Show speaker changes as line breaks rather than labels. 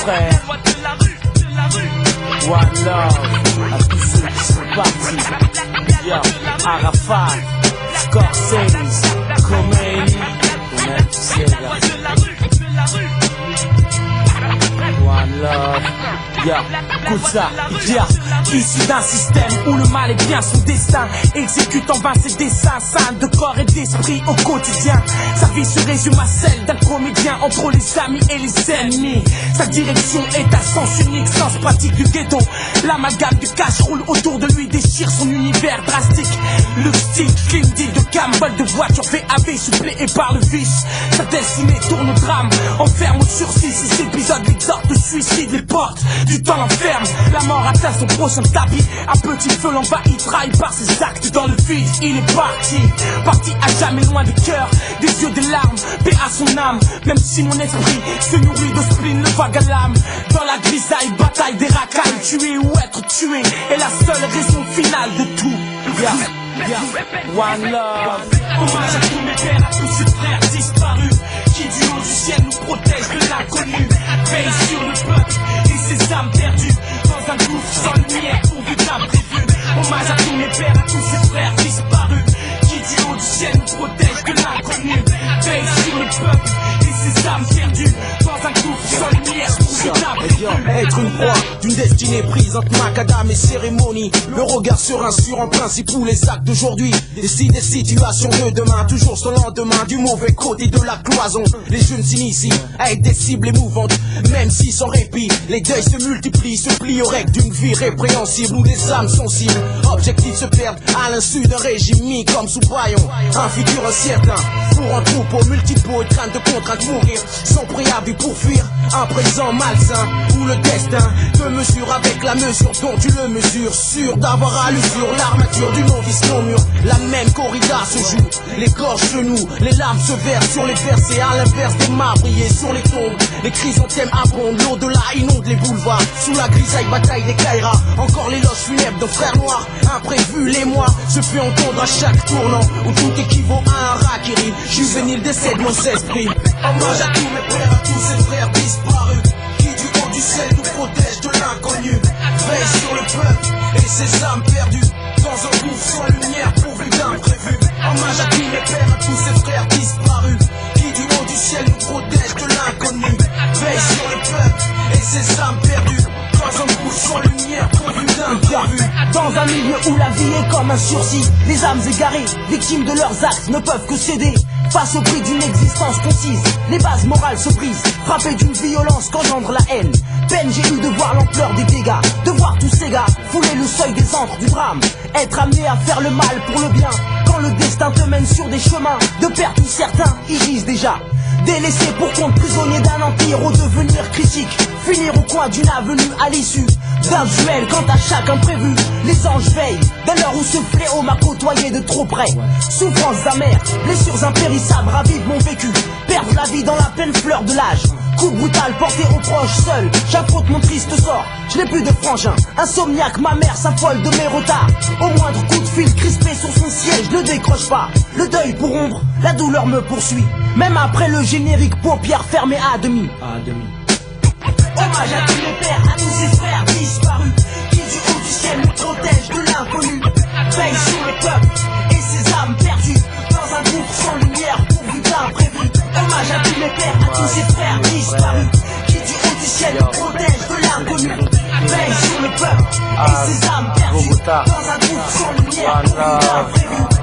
frères. One love à tous ceux qui sont partis. Yo, Arafat, Scorsese, Khomeini, on aime tous ces gars. One love. Écoute ça, issu d'un système où le mal est bien son destin, exécute en vain ses dessins, sains de corps et d'esprit au quotidien. Sa vie se résume à celle d'un comédien entre les amis et les ennemis. Sa direction est à sens unique, sens pratique du ghetto. L'amalgame de cash roule autour de lui, déchire son univers drastique. Le style clean deal de Campbell, de voiture VAV suppléé par le vice. Sa destinée tourne au drame, enferme au sursis. Ces épisodes l'exhortent, le suicide les portes du temps l'enferme. La mort atteint son prochain tapis. Un petit feu l'envahit, trahi par ses actes dans le vide. Il est parti, parti à jamais loin des cœurs, des yeux, des larmes, paix à son âme. Même si mon esprit se nourrit de spleen, le vague à l'âme. Dans la grisaille, bataille des racailles, tuer ou être tué est la seule raison finale de tout. One love. Hommage à tous mes pères, à tous ces frères disparus, qui du haut du ciel nous protègent de l'inconnu. Veille sur le peuple et ses âmes perdues, dans un gouffre sans lumière pourvu d'imprévu. Hommage à tous mes pères, à tous ces frères disparus, qui du haut du ciel nous protègent de l'inconnu. Veille sur le peuple et ses âmes perdues, dans un gouffre sans lumière pourvu d'imprévu.
Être une proie d'une destinée prise entre macadam et cérémonie. Le regard serein sur un principe où les actes d'aujourd'hui décident des situations de demain. Toujours sur le lendemain du mauvais côté de la cloison. Les jeunes s'initient à être des cibles émouvantes, même si sans répit les deuils se multiplient, se plient aux règles d'une vie répréhensible où les âmes sont cibles. Objectifs se perdent à l'insu d'un régime mis comme sous paillon. Un futur incertain pour un troupeau multiple et crainte de contrainte mourir sans préavis pour fuir un présent malsain où le destin te mesure avec la mesure dont tu le mesures, sûr d'avoir à l'usure l'armature du novice non mûr. La même corrida se joue, les gorges se nouent, les larmes se versent sur les versets, à l'inverse des mâts brillés sur les tombes. Les chrysanthèmes abondent, l'au-delà inonde les boulevards, sous la grisaille bataille des Kairas. Encore l'éloge funèbre de frères noirs, imprévu les mois se fait entendre à chaque tournant, où tout équivaut à un rakiri, juvénile décède nos esprits. Hommage à tous mes pères, à tous ces frères disparus, qui du haut du ciel nous protègent de l'inconnu. Veille sur le peuple et ses âmes perdues, dans un gouffre sans lumière pourvu d'imprévu. Hommage à tous mes pères, à tous ces frères disparus, qui du haut du ciel nous protègent de l'inconnu. Veille sur le peuple et ses âmes perdues, dans un gouffre sans lumière pourvu d'imprévu.
Dans un milieu où la vie est comme un sursis, les âmes égarées, victimes de leurs actes, ne peuvent que céder face au prix d'une existence concise. Les bases morales se brisent, frappées d'une violence qu'engendre la haine. Peine j'ai eu de voir l'ampleur des dégâts, de voir tous ces gars fouler le seuil des antres du drame, être amené à faire le mal pour le bien. Quand le destin te mène sur des chemins de perte où certains y gisent déjà, délaissés pour compte, prisonniers d'un empire au devenir critique, finir au coin d'une avenue à l'issue d'un duel. Quant à chaque imprévu, les anges veillent dès l'heure où ce fléau m'a côtoyé de trop près. Souffrances amères, blessures impérissables ravivent mon vécu, perdre la vie dans la pleine fleur de l'âge. Coup brutal porté aux proches, seul j'affronte mon triste sort. Je n'ai plus de frangin, insomniaque, ma mère s'affole de mes retards. Au moindre coup de fil crispé sur son siège, ne décroche pas. Le deuil pour ombre, la douleur me poursuit, même après le générique, paupières fermées à demi. Hommage à tous les pères, à tous ces frères disparus, qui du haut du ciel nous protègent de l'inconnu. Veille sur le peuple et ses âmes perdues, dans un gouffre sans lumière pourvu d'imprévu. Hommage à tous les pères, à tous ces frères disparus, qui du haut du ciel nous protègent de l'inconnu. Veille sur le peuple et ses âmes perdues, dans un gouffre sans lumière pourvu d'imprévu.